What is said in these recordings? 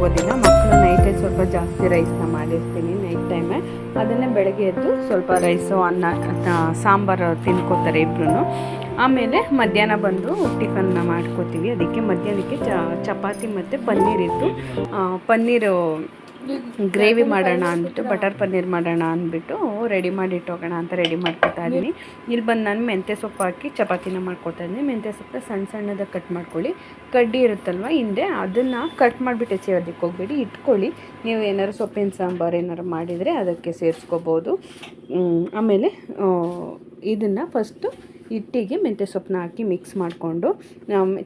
ಹೋಗೋದಿಲ್ಲ. ಮಕ್ಕಳು ನೈಟೇ ಸ್ವಲ್ಪ ಜಾಸ್ತಿ ರೈಸ್ನ ಮಾಡಿರ್ತೀನಿ ನೈಟ್ ಟೈಮೇ. ಅದನ್ನೇ ಬೆಳಗ್ಗೆ ಎದ್ದು ಸ್ವಲ್ಪ ರೈಸು ಅನ್ನ ಸಾಂಬಾರು ತಿನ್ಕೋತಾರೆ ಇಬ್ಬರೂ. ಆಮೇಲೆ ಮಧ್ಯಾಹ್ನ ಬಂದು ಟಿಫನ್ನ ಮಾಡ್ಕೋತೀವಿ. ಅದಕ್ಕೆ ಮಧ್ಯಾಹ್ನಕ್ಕೆ ಚಪಾತಿ ಮತ್ತು ಪನ್ನೀರ್ ಇತ್ತು. ಪನ್ನೀರು ಗ್ರೇವಿ ಮಾಡೋಣ ಅಂದ್ಬಿಟ್ಟು, ಬಟರ್ ಪನ್ನೀರ್ ಮಾಡೋಣ ಅಂದ್ಬಿಟ್ಟು ರೆಡಿ ಮಾಡಿ ಇಟ್ಟೋಗೋಣ ಅಂತ ರೆಡಿ ಮಾಡ್ಕೊತಾ ಇದ್ದೀನಿ. ಇಲ್ಲಿ ಬಂದು ನಾನು ಮೆಂತ್ಯ ಸೊಪ್ಪು ಹಾಕಿ ಚಪಾತಿನ ಮಾಡ್ಕೊತಾ ಇದ್ದೀನಿ. ಮೆಂತ್ಯ ಸೊಪ್ಪು ಸಣ್ಣ ಸಣ್ಣದಾಗಿ ಕಟ್ ಮಾಡ್ಕೊಳ್ಳಿ. ಕಡ್ಡಿ ಇರುತ್ತಲ್ವ ಹಿಂದೆ, ಅದನ್ನು ಕಟ್ ಮಾಡಿಬಿಟ್ಟು ಎಚ್ಚೋದಕ್ಕೆ ಹೋಗ್ಬೇಡಿ, ಇಟ್ಕೊಳ್ಳಿ. ನೀವು ಏನಾದ್ರು ಸೊಪ್ಪಿನ ಸಾಂಬಾರು ಏನಾರು ಮಾಡಿದರೆ ಅದಕ್ಕೆ ಸೇರಿಸ್ಕೋಬೋದು. ಆಮೇಲೆ ಇದನ್ನು ಫಸ್ಟು ಹಿಟ್ಟಿಗೆ ಮೆಂತ್ಯ ಸೊಪ್ಪನ್ನ ಹಾಕಿ ಮಿಕ್ಸ್ ಮಾಡಿಕೊಂಡು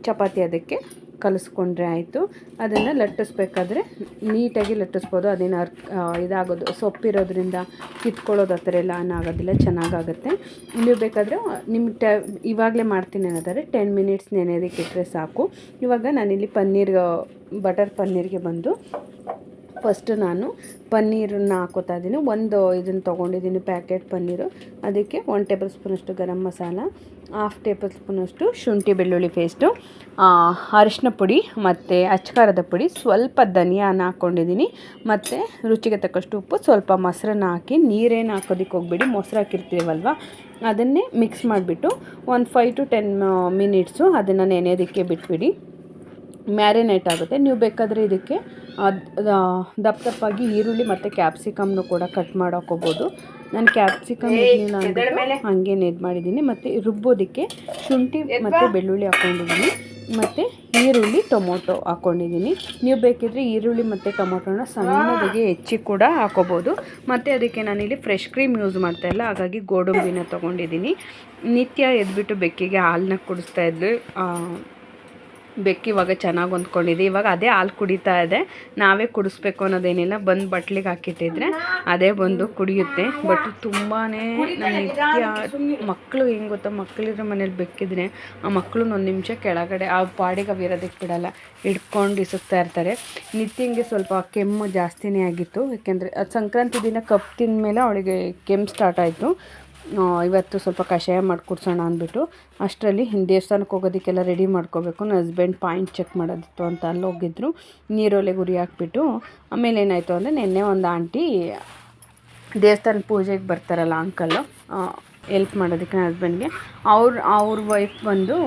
ಚಪಾತಿ ಅದಕ್ಕೆ ಕಲಿಸ್ಕೊಂಡ್ರೆ ಆಯಿತು. ಅದನ್ನು ಲಟ್ಟಿಸ್ಬೇಕಾದ್ರೆ ನೀಟಾಗಿ ಲಟ್ಟಿಸ್ಬೋದು. ಅದೇನು ಇದಾಗೋದು ಸೊಪ್ಪಿರೋದ್ರಿಂದ ಕಿತ್ಕೊಳ್ಳೋದು ಆ ಥರ ಎಲ್ಲ ಆಗೋದಿಲ್ಲ, ಚೆನ್ನಾಗಾಗುತ್ತೆ. ನೀವು ಬೇಕಾದರೆ ನಿಮ್ಮ ಇವಾಗಲೇ ಮಾಡ್ತೀನಿ ಅನ್ನೋದಾದರೆ 10 ಮಿನಿಟ್ಸ್ ನೆನೆಯೋದಕ್ಕೆ ಇಟ್ಟರೆ ಸಾಕು. ಇವಾಗ ನಾನಿಲ್ಲಿ ಬಟರ್ ಪನ್ನೀರ್ಗೆ ಬಂದು ಫಸ್ಟು ನಾನು ಪನ್ನೀರನ್ನ ಹಾಕೋತಾ ಇದ್ದೀನಿ. ಇದನ್ನು ತೊಗೊಂಡಿದ್ದೀನಿ ಪ್ಯಾಕೆಟ್ ಪನ್ನೀರು. ಅದಕ್ಕೆ 1 ಟೇಬಲ್ ಸ್ಪೂನಷ್ಟು ಗರಂ ಮಸಾಲ, 1/2 ಟೇಬಲ್ ಸ್ಪೂನಷ್ಟು ಶುಂಠಿ ಬೆಳ್ಳುಳ್ಳಿ ಪೇಸ್ಟು, ಅರಿಶಿನ ಪುಡಿ ಮತ್ತು ಅಚ್ಕಾರದ ಪುಡಿ, ಸ್ವಲ್ಪ ಧನಿಯಾನ ಹಾಕ್ಕೊಂಡಿದ್ದೀನಿ, ಮತ್ತು ರುಚಿಗೆ ತಕ್ಕಷ್ಟು ಉಪ್ಪು, ಸ್ವಲ್ಪ ಮೊಸರನ್ನ ಹಾಕಿ. ನೀರೇನು ಹಾಕೋದಕ್ಕೆ ಹೋಗ್ಬೇಡಿ, ಮೊಸರು ಹಾಕಿರ್ತೀವಲ್ವ ಅದನ್ನೇ ಮಿಕ್ಸ್ ಮಾಡಿಬಿಟ್ಟು ಒಂದು 5 to 10 ಮಿನಿಟ್ಸು ಅದನ್ನು ನೆನೆಯೋದಕ್ಕೆ ಬಿಟ್ಬಿಡಿ. ಮ್ಯಾರಿನೇಟ್ ಆಗುತ್ತೆ. ನೀವು ಬೇಕಾದರೆ ಇದಕ್ಕೆ ದಪ್ಪದಾಗಿ ಈರುಳ್ಳಿ ಮತ್ತು ಕ್ಯಾಪ್ಸಿಕಮ್ನು ಕೂಡ ಕಟ್ ಮಾಡೋಕ್ಕೋಗ್ಬೋದು. ನಾನು ಕ್ಯಾಪ್ಸಿಕಮ್ ಇರಲಿಲ್ಲ ಅಂದ್ಬಿಟ್ಟು ಹಾಗೇನೆ ಇದು ಮಾಡಿದ್ದೀನಿ. ಮತ್ತು ರುಬ್ಬೋದಕ್ಕೆ ಶುಂಠಿ ಮತ್ತು ಬೆಳ್ಳುಳ್ಳಿ ಹಾಕ್ಕೊಂಡಿದ್ದೀನಿ, ಮತ್ತು ಈರುಳ್ಳಿ ಟೊಮೊಟೊ ಹಾಕ್ಕೊಂಡಿದ್ದೀನಿ. ನೀವು ಬೇಕಿದ್ರೆ ಈರುಳ್ಳಿ ಮತ್ತು ಟೊಮೊಟೊನ ಸಣ್ಣದಾಗಿ ಹೆಚ್ಚಿ ಕೂಡ ಹಾಕೋಬೋದು. ಮತ್ತು ಅದಕ್ಕೆ ನಾನಿಲ್ಲಿ ಫ್ರೆಶ್ ಕ್ರೀಮ್ ಯೂಸ್ ಮಾಡ್ತಾಯಿಲ್ಲ, ಹಾಗಾಗಿ ಗೋಡಂಬಿನ ತೊಗೊಂಡಿದ್ದೀನಿ. ನಿತ್ಯ ಎದ್ಬಿಟ್ಟು ಬೆಕ್ಕಿಗೆ ಹಾಲನ್ನ ಕುಡಿಸ್ತಾಯಿದ್ಲು. ಬೆಕ್ಕು ಇವಾಗ ಚೆನ್ನಾಗಿ ಹೊಂದ್ಕೊಂಡಿದೆ. ಇವಾಗ ಅದೇ ಹಾಲು ಕುಡಿತಾ ಇದೆ. ನಾವೇ ಕುಡಿಸ್ಬೇಕು ಅನ್ನೋದೇನಿಲ್ಲ, ಬಂದು ಬಟ್ಲಿಗೆ ಹಾಕಿಟ್ಟಿದ್ರೆ ಅದೇ ಬಂದು ಕುಡಿಯುತ್ತೆ. ಬಟ್ ತುಂಬಾ ನಿತ್ಯ ಮಕ್ಕಳು ಹೆಂಗೆ ಗೊತ್ತಾ, ಮಕ್ಕಳಿದ್ರೆ ಮನೇಲಿ ಬೆಕ್ಕಿದ್ರೆ ಆ ಮಕ್ಕಳು 1 ನಿಮಿಷ ಕೆಳಗಡೆ ಆ ಪಾಡಿಗೆ ಅವಿರೋದಕ್ಕೆ ಬಿಡೋಲ್ಲ, ಹಿಡ್ಕೊಂಡು ಇಸುತ್ತಾ ಇರ್ತಾರೆ. ನಿತ್ಯಂಗೆ ಸ್ವಲ್ಪ ಕೆಮ್ಮು ಜಾಸ್ತಿನೇ ಆಗಿತ್ತು. ಯಾಕೆಂದರೆ ಅದು ಸಂಕ್ರಾಂತಿ ದಿನ ಕಪ್ಪು ತಿಂದ ಮೇಲೆ ಅವಳಿಗೆ ಕೆಮ್ಮು ಸ್ಟಾರ್ಟ್ ಆಯಿತು. ಇವತ್ತು ಸ್ವಲ್ಪ ಕಷಾಯ ಮಾಡಿ ಕುಡ್ಸೋಣ ಅಂದ್ಬಿಟ್ಟು ಅಷ್ಟರಲ್ಲಿ ದೇವಸ್ಥಾನಕ್ಕೆ ಹೋಗೋದಕ್ಕೆಲ್ಲ ರೆಡಿ ಮಾಡ್ಕೋಬೇಕು. ನನ್ನ ಹಸ್ಬೆಂಡ್ ಪಾಯಿಂಟ್ ಚೆಕ್ ಮಾಡೋದಿತ್ತು ಅಂತ ಅಲ್ಲಿ ಹೋಗಿದ್ರು. ನೀರೊಲೆಗೆ ಉರಿ ಹಾಕ್ಬಿಟ್ಟು ಆಮೇಲೆ ಏನಾಯಿತು ಅಂದರೆ, ನಿನ್ನೆ ಒಂದು ಆಂಟಿ ದೇವಸ್ಥಾನ ಪೂಜೆಗೆ ಬರ್ತಾರಲ್ಲ ಅಂಕಲ್ಲು, ಹೆಲ್ಪ್ ಮಾಡೋದಕ್ಕೆ ನನ್ನ ಹಸ್ಬೆಂಡ್ಗೆ, ಅವ್ರ ವೈಫ್ ಬಂದು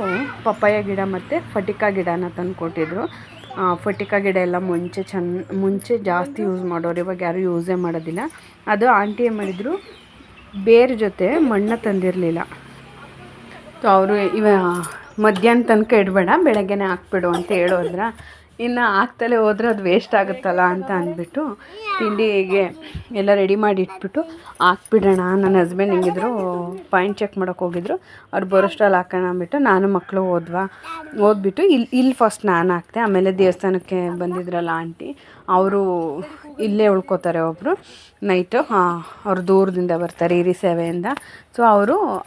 ಪಪ್ಪಾಯ ಗಿಡ ಮತ್ತು ಫಟಿಕಾ ಗಿಡನ ತಂದು ಕೊಟ್ಟಿದ್ರು. ಫಟಿಕಾ ಗಿಡ ಎಲ್ಲ ಮುಂಚೆ ಜಾಸ್ತಿ ಯೂಸ್ ಮಾಡೋರು, ಇವಾಗ ಯಾರೂ ಯೂಸೇ ಮಾಡೋದಿಲ್ಲ. ಅದು ಆಂಟಿ ಏನು ಮಾಡಿದರು, ಬೇರೆ ಜೊತೆ ಮಣ್ಣು ತಂದಿರಲಿಲ್ಲ. ಸೊ ಅವರು ಮಧ್ಯಾಹ್ನ ತನಕ ಇಡಬೇಡ, ಬೆಳಗ್ಗೆನೇ ಹಾಕ್ಬಿಡು ಅಂತ ಹೇಳೋದ್ರ. ಇನ್ನು ಹಾಕ್ತಲೇ ಹೋದ್ರೆ ಅದು ವೇಸ್ಟ್ ಆಗುತ್ತಲ್ಲ ಅಂತ ಅಂದ್ಬಿಟ್ಟು ತಿಂಡಿಗೆ ಎಲ್ಲ ರೆಡಿ ಮಾಡಿ ಇಟ್ಬಿಟ್ಟು ಹಾಕ್ಬಿಡೋಣ. ನನ್ನ ಹಸ್ಬೆಂಡ್ ಹೆಂಗಿದ್ರು ಪಾಯಿಂಟ್ ಚೆಕ್ ಮಾಡೋಕ್ಕೆ ಹೋಗಿದ್ರು, ಅವ್ರು ಬರೋಷ್ಟ್ರಲ್ಲಿ ಹಾಕೋಣ ಅಂದ್ಬಿಟ್ಟು ನಾನು ಮಕ್ಕಳು ಓದ್ಬಿಟ್ಟು ಇಲ್ಲಿ ಫಸ್ಟ್ ನಾನು ಹಾಕ್ತೆ. ಆಮೇಲೆ ದೇವಸ್ಥಾನಕ್ಕೆ ಬಂದಿದ್ರಲ್ಲ ಆಂಟಿ, ಅವರು ಇಲ್ಲೇ ಉಳ್ಕೋತಾರೆ ಒಬ್ಬರು ನೈಟು. ಅವರು ದೂರದಿಂದ ಬರ್ತಾರೆ, ಹಿರಿ ಸೇವೆಯಿಂದ. ಸೊ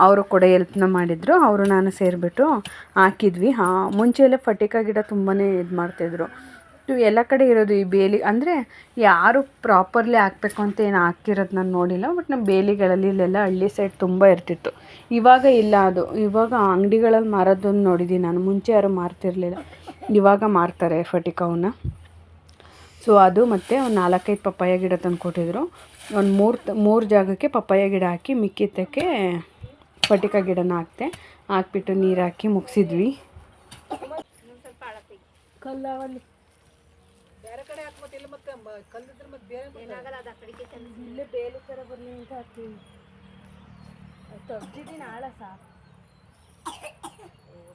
ಅವರು ಕೂಡ ಹೆಲ್ಪ್ನ ಮಾಡಿದರು. ಅವರು ನಾನು ಸೇರಿಬಿಟ್ಟು ಹಾಕಿದ್ವಿ. ಮುಂಚೆ ಎಲ್ಲ ಫಟಿಕಾ ಗಿಡ ತುಂಬಾ ಇದು ಮಾಡ್ತಾಯಿದ್ರು. ಎಲ್ಲ ಕಡೆ ಇರೋದು ಈ ಬೇಲಿ, ಅಂದರೆ ಯಾರು ಪ್ರಾಪರ್ಲಿ ಹಾಕಬೇಕು ಅಂತ ಏನು ಹಾಕಿರೋದು ನಾನು ನೋಡಿಲ್ಲ. ಬಟ್ ನಮ್ಮ ಬೇಲಿಗಳಲ್ಲಿ ಇಲ್ಲೆಲ್ಲ ಹಳ್ಳಿ ಸೈಡ್ ತುಂಬ ಇರ್ತಿತ್ತು. ಇವಾಗ ಇಲ್ಲ ಅದು. ಇವಾಗ ಅಂಗಡಿಗಳಲ್ಲಿ ಮಾರೋದನ್ನು ನೋಡಿದ್ದೀನಿ ನಾನು, ಮುಂಚೆ ಯಾರು ಮಾರ್ತಿರಲಿಲ್ಲ, ಇವಾಗ ಮಾರ್ತಾರೆ ಫಟಿಕಾವನ್ನ. ಸೊ ಅದು ಮತ್ತು ಒಂದು 4-5 ಪಪ್ಪಾಯ ಗಿಡ ತಂದು ಕೊಟ್ಟಿದ್ರು. ಒಂದು 3 ಜಾಗಕ್ಕೆ ಪಪ್ಪಾಯ ಗಿಡ ಹಾಕಿ ಮಿಕ್ಕಿದ್ದಕ್ಕೆ ಫಟಿಕಾ ಗಿಡನ ಹಾಕ್ಬಿಟ್ಟು ನೀರು ಹಾಕಿ ಮುಗಿಸಿದ್ವಿ. ಬೇರೆ ಕಡೆ ಹಾಕ್ಬೋದಿಲ್ಲ, ಮತ್ತೆ ಕಲ್ಲಿದ್ರೆ ಮತ್ತೆ ಬೇರೆ ಏನಾಗಲ್ಲ, ಅದು ಆ ಕಡೆಗೆ ಇಲ್ಲೇ ಬೇಲೆ ಥರ ಬರಲಿ ಅಂತ ಹಾಕ್ತೀವಿ. ತಗ್ದಿದ್ದೀನಿ ಆಳ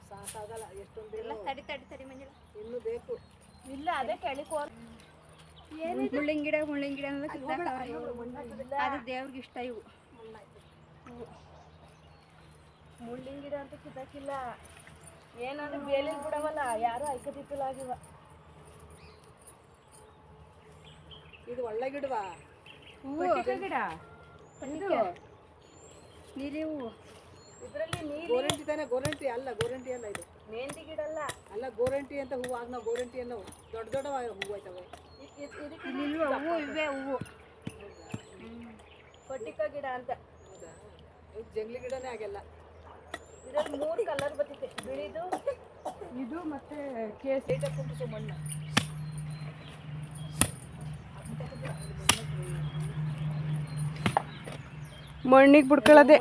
ಸಾಕಾಗಲ್ಲ. ಎಷ್ಟೊಂದು ತಡಿ ಮಂಜುಳ, ಇನ್ನೂ ಬೇಕು. ಇಲ್ಲ ಅದೇ ಕೆಳಗೆ ಮುಳ್ಳಿನ ಗಿಡ ಅದು ದೇವ್ರಿಗೆ ಇಷ್ಟ. ಇವು ಮುಳ್ಳಿನ ಗಿಡ ಅಂತ ಕಿತ್ತಾಕಿಲ್ಲ, ಏನಾದ್ರು ಬೇಲಿಗೆ ಬಿಡವಲ್ಲ, ಯಾರು ಐಕತಿತ್ತಲಾಗಿವ. ಇದು ಒಳ್ಳೆ ಗಿಡವಾ, ಗಿಡ ನೀರಿ ಹೂವು. ಇದರಲ್ಲಿ ನೀರು ಗೋರಂಟಿ ತಾನೆ, ಗೋರಂಟಿ ಅಲ್ಲ, ಗೋರಂಟಿ ಅಲ್ಲ, ಇದು ಮೆಹಂದಿ ಗಿಡ ಅಲ್ಲ ಗೋರಂಟಿ ಅಂತ ಹೂವು. ಆಗ ನಾವು ಗೋರಂಟಿ ಅನ್ನೋ ದೊಡ್ಡ ಹೂವು ಆಯ್ತವೆ. ಹೂವು ಇವೆ, ಹೂವು ಫಟಿಕಾ ಗಿಡ ಅಂತ. ಜಂಗ್ಲಿ ಗಿಡನೇ ಆಗಲ್ಲ. ಇದರಲ್ಲಿ 3 ಕಲರ್ ಬರ್ತೈತೆ, ಬಿಳಿದು, ಇದು ಮತ್ತೆ ಕೇಸರಿ ಮಣ್ಣು. ಮಣ್ಣಿಗೆ ಬಿಡ್ಕೊಳ್ಳೋದೆ,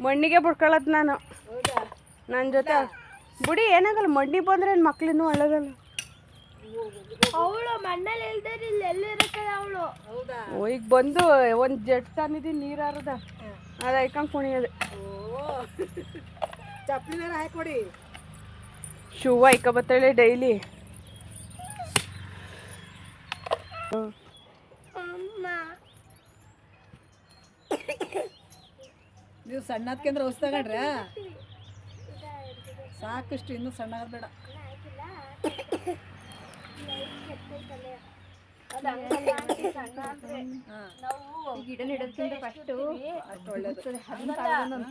ಮಣ್ಣಿಗೆ ಬಿಡ್ಕೊಳ್ಳೋದು ನಾನು ನನ್ನ ಜೊತೆ. ಬಿಡಿ ಏನಾಗಲ್ಲ, ಮಣ್ಣಿಗೆ ಬಂದ್ರೆ ಮಕ್ಳಿನ್ನೂ ಒಳ್ಳೇದಲ್ಲ. ಅವಳು ಮಣ್ಣಲ್ಲಿ ಇಲ್ದೇನೆ ಇಲ್ಲಿ ಎಲ್ಲಿರತ್ತಲ್ಲ ಅವಳು. ಓ ಈಗ ಬಂದು ಒಂದು ಜಟ್ ತಂದಿದ್ದೀನಿ ನೀರು ಹಾರದ, ಅದು ಹಾಕೊಂಡು ಕುಣಿಯೋದು. ಚಪ್ಪಲಿ ಹಾಕೊಡಿ, ಶೂ ಹಾಯ್ಕೊಬತ್ತಾಳೆ ಡೈಲಿ. ನೀವು ಸಣ್ಣದ್ಕಂದ್ರೆ ಹೊಸ್ತಾಗಡ್ರ ಸಾಕಷ್ಟು, ಇನ್ನೂ ಸಣ್ಣ ಬೇಡ. ಗಿಡ ನೆಡೋದಕ್ಕಿಂತ ಫಸ್ಟು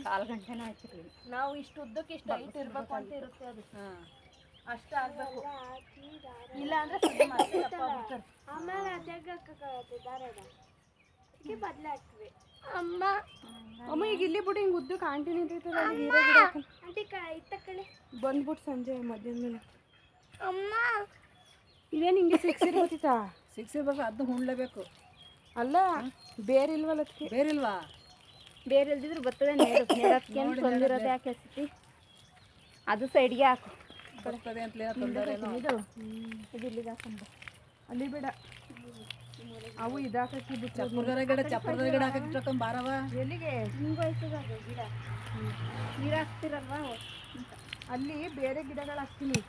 ಕಾಲು ಗಂಟೆನೂ ಹಾಕಿರ್ಲಿ. ನಾವು ಇಷ್ಟು ಉದ್ದಕ್ಕೆ ಇಷ್ಟು ಹೈಟ್ ಇರಬೇಕು ಅಂತ ಇರುತ್ತೆ, ಅದು ಅಷ್ಟು ಆಗಬೇಕು. ಇಲ್ಲ ಅಂದ್ರೆ ಆಮೇಲೆ ಬದಲಾಗ್ತವೆ. ಅಮ್ಮ ಅಮ್ಮ ಈಗ ಇಲ್ಲಿ ಬಿಟ್ಟು ಹಿಂಗೆ ಉದ್ದಕ್ಕೆ ಆಂಟಿ ನಿಂತೈತಲ್ಲ, ಆಂಟಿ ಇತ್ತ ಕಡೆ ಬಂದ್ಬಿಟ್ಟು ಸಂಜೆ ಮಧ್ಯಾಹ್ನ ಮೇಲೆ. ಅಮ್ಮ ಇದೇನು ಹಿಂಗೆ ಸಿಕ್ಸಿರ್ ಗೊತ್ತಿತ್ತಾ? ಸಿಕ್ಸಿರ್ಬೇಕು, ಅದನ್ನ ಹುಣ್ಲೇಬೇಕು. ಅಲ್ಲ ಬೇರೆ ಇಲ್ವಲ್ಲ, ಅದಕ್ಕೆ ಬೇರಿಲ್ವಾ? ಬೇರೆ ಇಲ್ದಿದ್ರು ಬರ್ತದೆ. ನೆಡೋದಕ್ಕೆ ಬಂದಿರೋದು ಯಾಕೆ ಸಿಟಿ, ಅದು ಸೈಡ್ಗೆ ಹಾಕು. ಬರ್ತದೆ ಅಂತಲೇ ತೊಂದರೆ. ಇದು ಇಲ್ಲಿಗೆ ಹಾಕೊಂಡು ಅಲ್ಲಿ ಬೇಡ, ಅವು ಇದಾಕಿದ್ದು ಚಪ್ಪರದ ಗಿಡ ಹಾಕಿ ಬಾರವ. ಎಲ್ಲಿಗೆ ಹಿಂಗೂ ಆಯ್ತದ ಅದು ಗಿಡ, ನೀರು ಹಾಕ್ತಿರಲ್ವಾ ಅಲ್ಲಿ ಬೇರೆ ಗಿಡಗಳು ಹಾಕ್ತೀನಿ.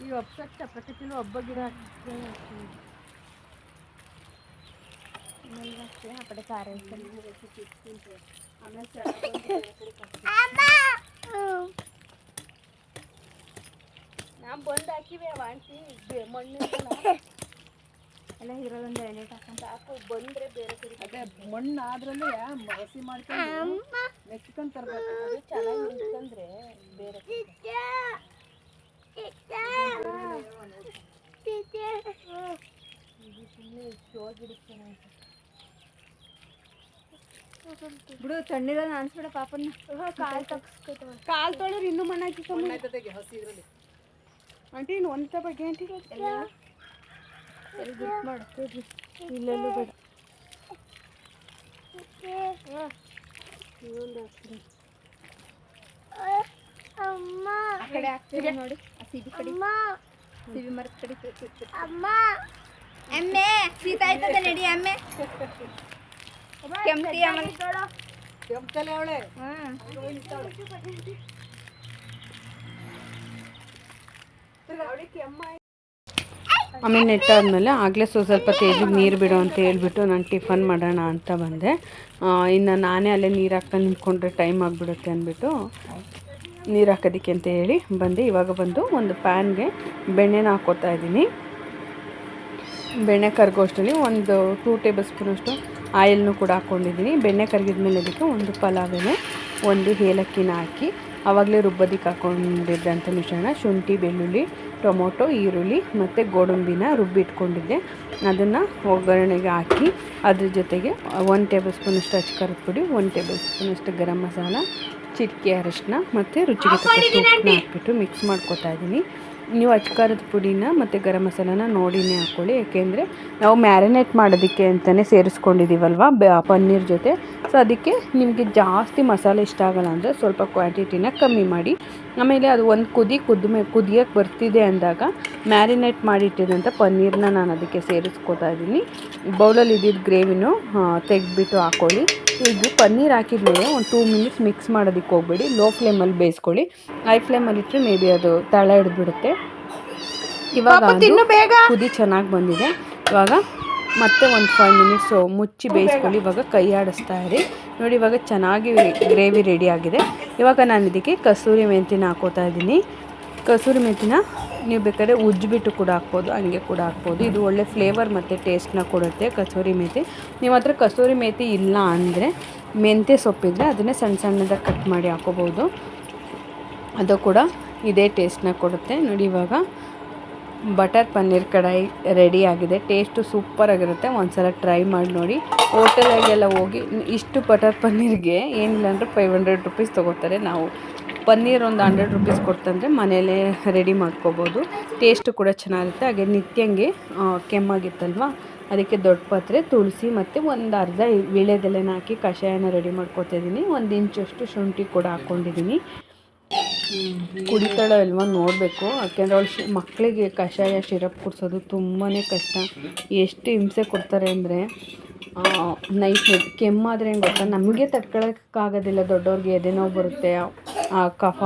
ಈಗ ಒಬ್ಬ ಪ್ರಕೃತಿನ ಒಬ್ಬ ಗಿಡ ಹಾಕ್ತೀನಿ. ಆ ಕಡೆ ಖಾರ ನಾವು ಬಂದು ಹಾಕಿವಿ ಆಂಟಿ ಮಣ್ಣು ಎಲ್ಲ ಇರೋದೊಂದು ಎಣ್ಣೆ ಹಾಕೊಂತ ಹಾಕೋ ಬಂದರೆ ಬೇರೆ ಕಡೆ. ಅದೇ ಮಣ್ಣು ಆದ್ರಲ್ಲೇ ಹಸಿ ಮಾಡ್ಕೊಂಡು ಮೆಚ್ಕೊಂಡು ತರಬೇಕು. ಅದು ಚೆನ್ನಾಗಿ ನಿಂತ್ಕೊಂಡ್ರೆ ಬೇರೆ ಬಿಡು. ತಣ್ಣೀರ ಅನ್ಸ್ಬಿಡ ಪಾಪನ್ನ. ಕಾಲು ತೊಳೆದ್ರೆ ಇನ್ನೂ ಮಣ್ಣು ಹಾಕಿ ಹಸಿ ಇದರಲ್ಲಿ. ಆಂಟಿ ಇನ್ನು ಒಂದ ಬಗ್ಗೆ ಆಂಟಿ ಮಾಡು, ಇಲ್ಲೆಲ್ಲೂ ಬೇಡ. ಅಮ್ಮ ಆ ಕಡೆ ಹಾಕ್ತೀವಿ ನೋಡಿ, ಆ ಸಿಡಿ ಕಡೆ, ಸಿವಿ ಮರದ ಕಡೆ. ಅಮ್ಮ ಎಮ್ಮೆ ಶೀತ ಆಯ್ತದ ನಡಿ. ಎಮ್ಮೆ ಕೆಂಪಿ ಕೆಂಪಲೆ ಅವಳೆ. ಆಮೇಲೆ ನೆಟ್ಟಾದ್ಮೇಲೆ ಆಗಲೇ ಸ್ವಲ್ಪ ತೇಜಿಗೆ ನೀರು ಬಿಡು ಅಂತ ಹೇಳ್ಬಿಟ್ಟು ನಾನು ಟಿಫನ್ ಮಾಡೋಣ ಅಂತ ಬಂದೆ. ಇನ್ನು ನಾನೇ ಅಲ್ಲೇ ನೀರು ಹಾಕ್ಕೊಂಡು ನಿಂತ್ಕೊಂಡ್ರೆ ಟೈಮ್ ಆಗಿಬಿಡುತ್ತೆ ಅಂದ್ಬಿಟ್ಟು ನೀರು ಹಾಕೋದಕ್ಕೆ ಅಂತ ಹೇಳಿ ಬಂದೆ. ಇವಾಗ ಬಂದು ಒಂದು ಪ್ಯಾನ್ಗೆ ಬೆಣ್ಣೆನ ಹಾಕ್ಕೋತಾ ಇದ್ದೀನಿ. ಬೆಣ್ಣೆ ಕರ್ಗೋಷ್ಟರಲ್ಲಿ ಒಂದು 2 ಟೇಬಲ್ ಸ್ಪೂನಷ್ಟು ಆಯಿಲ್ನೂ ಕೂಡ ಹಾಕ್ಕೊಂಡಿದ್ದೀನಿ. ಬೆಣ್ಣೆ ಕರಗಿದ ಮೇಲೆ ಅದಕ್ಕೆ ಒಂದು ಪಲಾವ್ ಎಲೆ, ಒಂದು ಏಲಕ್ಕಿನ ಹಾಕಿ ಆವಾಗಲೇ ರುಬ್ಬೋದಕ್ಕೆ ಹಾಕ್ಕೊಂಡಿದ್ದಂಥ ಮಿಶ್ರಣ ಶುಂಠಿ, ಬೆಳ್ಳುಳ್ಳಿ, ಟೊಮೊಟೊ, ಈರುಳ್ಳಿ ಮತ್ತು ಗೋಡಂಬಿನ ರುಬ್ಬಿಟ್ಕೊಂಡಿದ್ದೆ. ಅದನ್ನು ಒಗ್ಗರಣೆಗೆ ಹಾಕಿ ಅದ್ರ ಜೊತೆಗೆ 1 ಟೇಬಲ್ ಸ್ಪೂನಷ್ಟು ಅಚ್ಚಕಾರದ ಪುಡಿ, 1 ಟೇಬಲ್ ಸ್ಪೂನಷ್ಟು ಗರಂ ಮಸಾಲ, ಚಿಟಿಕೆ ಅರಿಶಿನ ಮತ್ತು ರುಚಿಗೆ ತಕ್ಕಷ್ಟು ಉಪ್ಪನ್ನ ಹಾಕ್ಬಿಟ್ಟು ಮಿಕ್ಸ್ ಮಾಡ್ಕೊತಾ ಇದ್ದೀನಿ. ನೀವು ಅಚ್ಚಕಾರದ ಪುಡಿನ ಮತ್ತು ಗರಂ ಮಸಾಲಾನ ನೋಡಿನೇ ಹಾಕ್ಕೊಳ್ಳಿ, ಏಕೆಂದರೆ ನಾವು ಮ್ಯಾರಿನೇಟ್ ಮಾಡೋದಕ್ಕೆ ಅಂತಲೇ ಸೇರಿಸ್ಕೊಂಡಿದ್ದೀವಲ್ವ ಪನ್ನೀರ್ ಜೊತೆ. ಸೊ ಅದಕ್ಕೆ ನಿಮಗೆ ಜಾಸ್ತಿ ಮಸಾಲೆ ಇಷ್ಟ ಆಗಲ್ಲ ಅಂದರೆ ಸ್ವಲ್ಪ ಕ್ವಾಂಟಿಟಿನ ಕಮ್ಮಿ ಮಾಡಿ. ಆಮೇಲೆ ಅದು ಒಂದು ಕುದಿಯೋಕ್ಕೆ ಬರ್ತಿದೆ ಅಂದಾಗ ಮ್ಯಾರಿನೇಟ್ ಮಾಡಿಟ್ಟಿದ್ದಂಥ ಪನ್ನೀರನ್ನ ನಾನು ಅದಕ್ಕೆ ಸೇರಿಸ್ಕೊತಾ ಇದ್ದೀನಿ. ಬೌಲಲ್ಲಿ ಇದ್ದಿದ್ದು ಗ್ರೇವಿನೂ ತೆಗೆದ್ಬಿಟ್ಟು ಹಾಕ್ಕೊಳ್ಳಿ. ಇದು ಪನ್ನೀರ್ ಹಾಕಿದ್ಮೇಲೆ ಒಂದು 2 ಮಿನಿಟ್ಸ್ ಮಿಕ್ಸ್ ಮಾಡೋದಕ್ಕೆ ಹೋಗಬೇಡಿ. ಲೋ ಫ್ಲೇಮಲ್ಲಿ ಬೇಯಿಸ್ಕೊಳ್ಳಿ. ಹೈ ಫ್ಲೇಮಲ್ಲಿ ಇಟ್ಟರೆ ಮೇ ಬಿ ಅದು ತಳ ಹಿಡಿದ್ಬಿಡುತ್ತೆ. ಇವಾಗ ಕುದಿ ಚೆನ್ನಾಗಿ ಬಂದಿದೆ. ಇವಾಗ ಮತ್ತೆ ಒಂದು 5 ಮಿನಿಟ್ಸು ಮುಚ್ಚಿ ಬೇಯಿಸ್ಕೊಳ್ಳಿ. ಇವಾಗ ಕೈ ಆಡಿಸ್ತಾ ಇರಿ ನೋಡಿ. ಇವಾಗ ಚೆನ್ನಾಗಿ ಗ್ರೇವಿ ರೆಡಿ ಆಗಿದೆ. ಇವಾಗ ನಾನು ಇದಕ್ಕೆ ಕಸೂರಿ ಮೆಂತಿನ ಹಾಕೋತಾ ಇದ್ದೀನಿ. ಕಸೂರಿ ಮೆಂತಿನ ನೀವು ಬೇಕಾದ್ರೆ ಉಜ್ಜಿಬಿಟ್ಟು ಕೂಡ ಹಾಕ್ಬೋದು, ಹಂಗೆ ಕೂಡ ಹಾಕ್ಬೋದು. ಇದು ಒಳ್ಳೆ ಫ್ಲೇವರ್ ಮತ್ತು ಟೇಸ್ಟ್ನ ಕೊಡುತ್ತೆ ಕಸೂರಿ ಮೇಥಿ. ನಿಮ್ಮ ಹತ್ರ ಕಸೂರಿ ಮೇಥಿ ಇಲ್ಲ ಅಂದರೆ ಮೆಂತ್ಯ ಸೊಪ್ಪಿದ್ರೆ ಅದನ್ನೇ ಸಣ್ಣ ಸಣ್ಣದಾಗಿ ಕಟ್ ಮಾಡಿ ಹಾಕೋಬೋದು, ಅದು ಕೂಡ ಇದೇ ಟೇಸ್ಟ್ನ ಕೊಡುತ್ತೆ ನೋಡಿ. ಇವಾಗ ಬಟರ್ ಪನ್ನೀರ್ ಕಡಾಯಿ ರೆಡಿ ಆಗಿದೆ. ಟೇಸ್ಟು ಸೂಪರಾಗಿರುತ್ತೆ. ಒಂದ್ಸಲ ಟ್ರೈ ಮಾಡಿ ನೋಡಿ. ಹೋಟೆಲಾಗೆಲ್ಲ ಹೋಗಿ ಇಷ್ಟು ಬಟರ್ ಪನ್ನೀರ್ಗೆ ಏನಿಲ್ಲ ಅಂದರೆ 500 ರುಪೀಸ್ ತೊಗೋತಾರೆ. ನಾವು ಪನ್ನೀರ್ ಒಂದು 100 ರುಪೀಸ್ ಕೊಡ್ತಂದರೆ ಮನೇಲೇ ರೆಡಿ ಮಾಡ್ಕೋಬೋದು. ಟೇಸ್ಟು ಕೂಡ ಚೆನ್ನಾಗಿರುತ್ತೆ. ಹಾಗೆ ನಿತ್ಯಂಗೆ ಕೆಮ್ಮಾಗಿತ್ತಲ್ವ, ಅದಕ್ಕೆ ದೊಡ್ಡ ಪಾತ್ರೆ ತುಳಸಿ ಮತ್ತು ಒಂದು ಅರ್ಧ ವೀಳ್ಯದೆಲೆನ ಹಾಕಿ ಕಷಾಯನ ರೆಡಿ ಮಾಡ್ಕೊತಾ ಇದ್ದೀನಿ. 1 ಇಂಚಷ್ಟು ಶುಂಠಿ ಕೂಡ ಹಾಕ್ಕೊಂಡಿದ್ದೀನಿ. ಕುಡಿತಾಳೋ ಇಲ್ವೋ ನೋಡಬೇಕು, ಯಾಕೆಂದರೆ ಅವಳು ಮಕ್ಕಳಿಗೆ ಕಷಾಯ ಸಿರಪ್ ಕುಡಿಸೋದು ತುಂಬಾ ಕಷ್ಟ. ಎಷ್ಟು ಹಿಂಸೆ ಕೊಡ್ತಾರೆ ಅಂದರೆ ನೈಟ್ ಕೆಮ್ಮಾದರೆ ಹೆಂಗೆ ಗೊತ್ತಾ, ನಮಗೆ ತಡ್ಕೊಳಕ್ಕಾಗೋದಿಲ್ಲ, ದೊಡ್ಡವ್ರಿಗೆ ಎದೆ ನೋವು ಬರುತ್ತೆ, ಆ ಕಫ.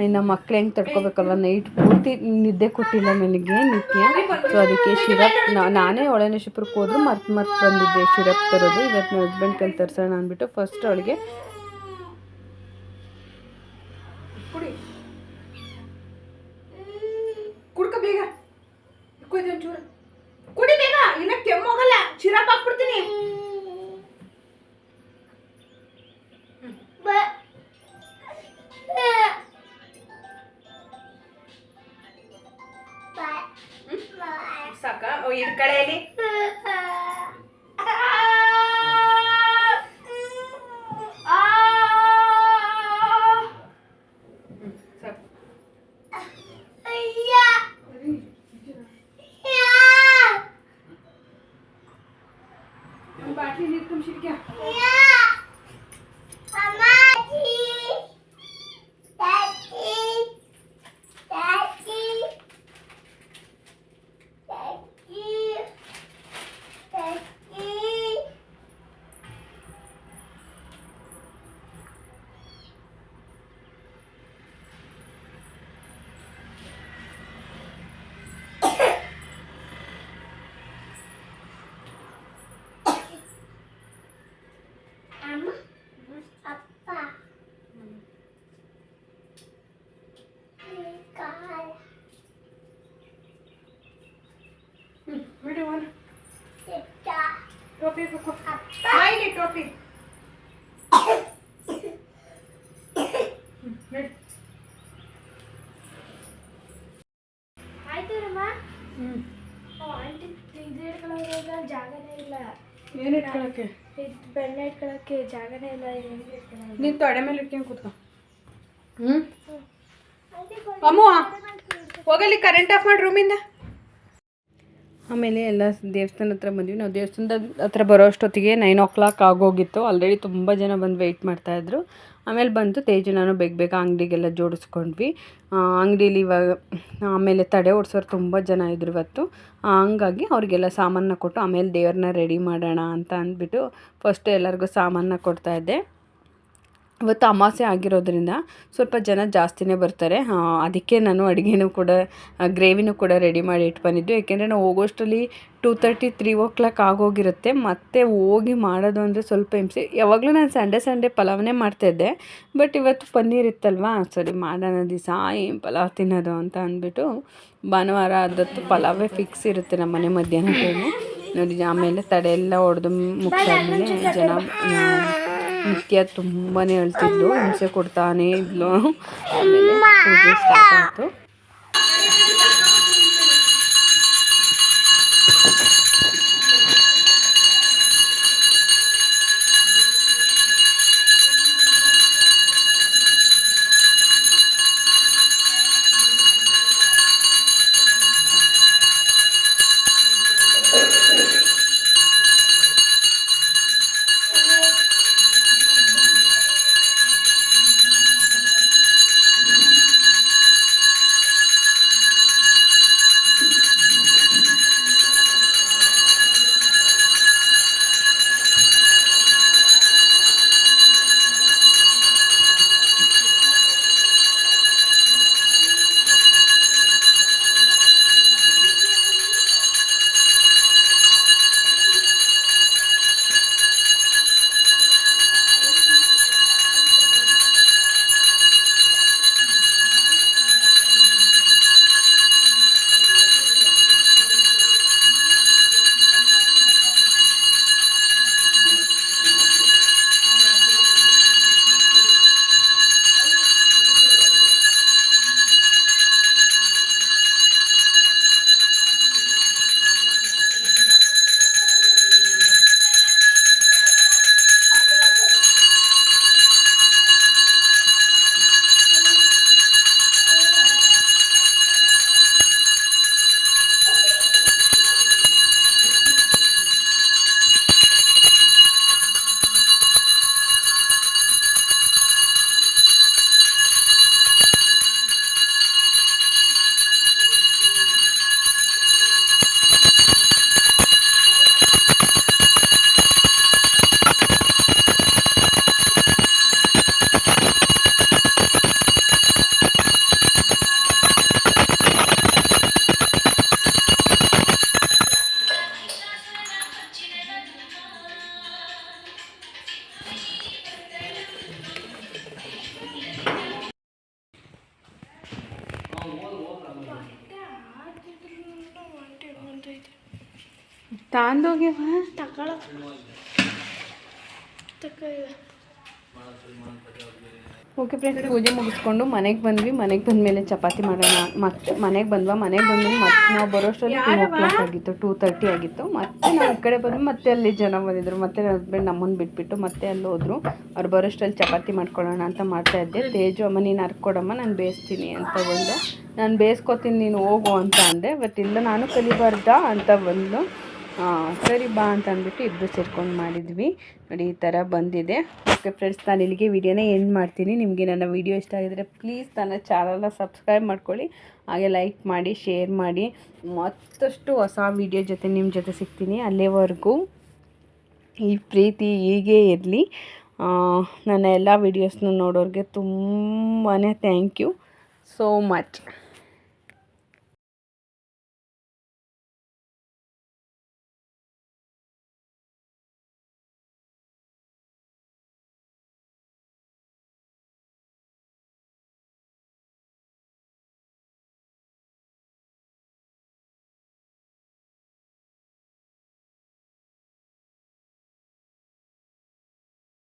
ಇನ್ನು ಮಕ್ಳು ಹೆಂಗೆ ತಡ್ಕೊಬೇಕಲ್ವ, ನೈಟ್ ಪೂರ್ತಿ ನಿದ್ದೆ ಕೊಟ್ಟಿಲ್ಲ ನನಗೆ ನಿತ್ಯ. ಸೊ ಅದಕ್ಕೆ ಶಿರಪ್ ನಾನೇ ಒಳನೇಶ್ವರಕ್ಕೆ ಹೋದ್ರು ಮರ್ತು ಬಂದಿದ್ದೆ ಶಿರಪ್ ತರೋದು. ಇವತ್ತು ನನ್ನ ಹಸ್ಬೆಂಡ್ ಕೈಲಿ ತರಿಸೋಣ ಅಂದ್ಬಿಟ್ಟು ಫಸ್ಟ್ ಅವಳಿಗೆ ಕುಡ್ಕ ಬೇಗ ಒಂಚೂರು ಕುಡಿ ಬೇಗ, ಇನ್ನ ಕೆಮ್ಮೋಗಲ್ಲ, ಶಿರಪ್ ಹಾಕ್ಬಿಡ್ತೀನಿ. ಸಾಕ ಇದ್ ಕಡೆಯಲ್ಲಿ ಬಾಟ್ಲಿ ನೀರು ತುಂಬಿಸಿದ್ಯಾ? ಟೋಪಿ ಟೋಪಿ ಜಾಗನೇ ಇಲ್ಲ. ಏನು ಇಟ್ಕೊಳಕ್ಕೆ? ಬೆಣ್ಣೆ ಇಟ್ಕೊಳಕ್ಕೆ ಜಾಗನೇ ಇಲ್ಲ. ನೀನು ತೊಡೆ ಮೇಲೆ ಇಟ್ಕೊಂಡು ಕೂತ್ಕೊ. ಅಮ್ಮ ಹೋಗಲಿ, ಕರೆಂಟ್ ಆಫ್ ಮಾಡಿ ರೂಮಿಂದ. ಆಮೇಲೆ ಎಲ್ಲ ದೇವಸ್ಥಾನ ಹತ್ರ ಬಂದ್ವಿ. ನಾವು ದೇವಸ್ಥಾನದ ಹತ್ರ ಬರೋ ಅಷ್ಟೊತ್ತಿಗೆ 9 o'clock ಆಗೋಗಿತ್ತು. ಆಲ್ರೆಡಿ ತುಂಬ ಜನ ಬಂದು ವೆಯ್ಟ್ ಮಾಡ್ತಾಯಿದ್ರು. ಆಮೇಲೆ ಬಂದು ತೇಜು ನಾನು ಬೇಗ ಅಂಗಡಿಗೆಲ್ಲ ಜೋಡಿಸ್ಕೊಂಡ್ವಿ. ಅಂಗಡೀಲಿ ಇವಾಗ ಆಮೇಲೆ ತಡೆ ಓಡಿಸೋರು ತುಂಬ ಜನ ಇದ್ರು ಇವತ್ತು. ಹಂಗಾಗಿ ಅವ್ರಿಗೆಲ್ಲ ಸಾಮಾನನ್ನ ಕೊಟ್ಟು ಆಮೇಲೆ ದೇವ್ರನ್ನ ರೆಡಿ ಮಾಡೋಣ ಅಂತ ಅಂದ್ಬಿಟ್ಟು ಫಸ್ಟ್ ಎಲ್ಲರಿಗೂ ಸಾಮಾನನ್ನ ಕೊಡ್ತಾಯಿದ್ದೆ. ಇವತ್ತು ಅಮಾವಾಸ್ಯೆ ಆಗಿರೋದ್ರಿಂದ ಸ್ವಲ್ಪ ಜನ ಜಾಸ್ತಿನೇ ಬರ್ತಾರೆ. ಅದಕ್ಕೆ ನಾನು ಅಡುಗೆನೂ ಕೂಡ ಗ್ರೇವಿನೂ ಕೂಡ ರೆಡಿ ಮಾಡಿ ಇಟ್ಕೊಂಡಿದ್ದು. ಯಾಕೆಂದರೆ ನಾವು ಹೋಗೋಷ್ಟರಲ್ಲಿ 2:30 3 o'clock ಆಗೋಗಿರುತ್ತೆ. ಮತ್ತೆ ಹೋಗಿ ಮಾಡೋದು ಅಂದರೆ ಸ್ವಲ್ಪ ಹಿಂಸೆ. ಯಾವಾಗಲೂ ನಾನು ಸಂಡೇ ಪಲಾವನ್ನೇ ಮಾಡ್ತಾಯಿದ್ದೆ, ಬಟ್ ಇವತ್ತು ಪನ್ನೀರ್ ಇತ್ತಲ್ವಾ, ಸರಿ ಮಾಡೋಣ ದಿವಸ ಏನು ಪಲಾವ್ ತಿನ್ನೋದು ಅಂತ ಅಂದ್ಬಿಟ್ಟು ಭಾನುವಾರ ಆದತ್ತು ಪಲಾವೇ ಫಿಕ್ಸ್ ಇರುತ್ತೆ ನಮ್ಮ ಮನೆ ಮಧ್ಯಾಹ್ನ ಟೈಮು ನೋಡಿ. ಆಮೇಲೆ ತಡೆ ಎಲ್ಲ ಹೊಡೆದು ಮುಗಿಸಾದ್ಮೇಲೆ ಜನ ನಿತ್ಯ ತುಂಬಾ ಅಳ್ತಿದ್ಲು, ಹಿಂಸೆ ಕೊಡ್ತಾನೇ ಇದ್ಲು. ಆಮೇಲೆ ಪೂಜೆ ಸ್ಟಾರ್ಟ್ ಆಯಿತು. ತಾಂದೋಗ್ಯವ ಓಕೆ ಫ್ರೆಂಡ್ಸ್, ಪೂಜೆ ಮುಗಿಸ್ಕೊಂಡು ಮನೆಗೆ ಬಂದ್ವಿ. ಮನೆಗೆ ಬಂದಮೇಲೆ ಚಪಾತಿ ಮಾಡೋಣ. ಮತ್ತೆ ಮನೆಗೆ ಬಂದ್ಮೇಲೆ ಮತ್ತೆ ನಾವು ಬರೋಷ್ಟರಲ್ಲಿ 2:00 ಆಗಿತ್ತು, 2:30 ಆಗಿತ್ತು. ಮತ್ತೆ ನಾವು ಈ ಕಡೆ ಬಂದ್ವಿ. ಮತ್ತೆ ಅಲ್ಲಿ ಜನ ಬಂದಿದ್ರು. ಮತ್ತೆ ನನ್ನ ಹಸ್ಬೆಂಡ್ ನಮ್ಮನ್ನು ಬಿಟ್ಬಿಟ್ಟು ಮತ್ತೆ ಅಲ್ಲಿ ಹೋದ್ರು. ಅವ್ರು ಬರೋಷ್ಟರಲ್ಲಿ ಚಪಾತಿ ಮಾಡ್ಕೊಳ್ಳೋಣ ಅಂತ ಮಾಡ್ತಾಯಿದ್ದೆ. ತೇಜು ಅಮ್ಮ ನೀನು ಹರ್ಕೊಡಮ್ಮ, ನಾನು ಬೇಯಿಸ್ತೀನಿ ಅಂತ ಬಂದು, ನಾನು ಬೇಯಿಸ್ಕೊತೀನಿ ನೀನು ಹೋಗು ಅಂತ ಅಂದೆ. ಬಟ್ ಇಲ್ಲ ನಾನು ಕಲಿಬಾರ್ದಾ ಅಂತ ಬಂದು, ಸರಿ ಬಾ ಅಂತ ಅಂದ್ಬಿಟ್ಟು ಇಬ್ಬರು ಸೇರ್ಕೊಂಡು ಮಾಡಿದ್ವಿ. ನೋಡಿ ಈ ಥರ ಬಂದಿದೆ. ಓಕೆ ಫ್ರೆಂಡ್ಸ್, ನಾನು ಇಲ್ಲಿಗೆ ವಿಡಿಯೋನ ಎಂಡ್ ಮಾಡ್ತೀನಿ. ನಿಮಗೆ ನನ್ನ ವಿಡಿಯೋ ಇಷ್ಟ ಆಗಿದರೆ ಪ್ಲೀಸ್ ನನ್ನ ಚಾನಲ್ನ ಸಬ್ಸ್ಕ್ರೈಬ್ ಮಾಡ್ಕೊಳ್ಳಿ, ಹಾಗೆ ಲೈಕ್ ಮಾಡಿ, ಶೇರ್ ಮಾಡಿ. ಮತ್ತಷ್ಟು ಹೊಸ ವಿಡಿಯೋ ಜೊತೆ ನಿಮ್ಮ ಜೊತೆ ಸಿಗ್ತೀನಿ. ಅಲ್ಲಿವರೆಗೂ ಈ ಪ್ರೀತಿ ಹೀಗೆ ಇರಲಿ. ನನ್ನ ಎಲ್ಲ ವೀಡಿಯೋಸ್ನ ನೋಡೋರಿಗೆ ತುಂಬಾ ಥ್ಯಾಂಕ್ ಯು ಸೋ ಮಚ್.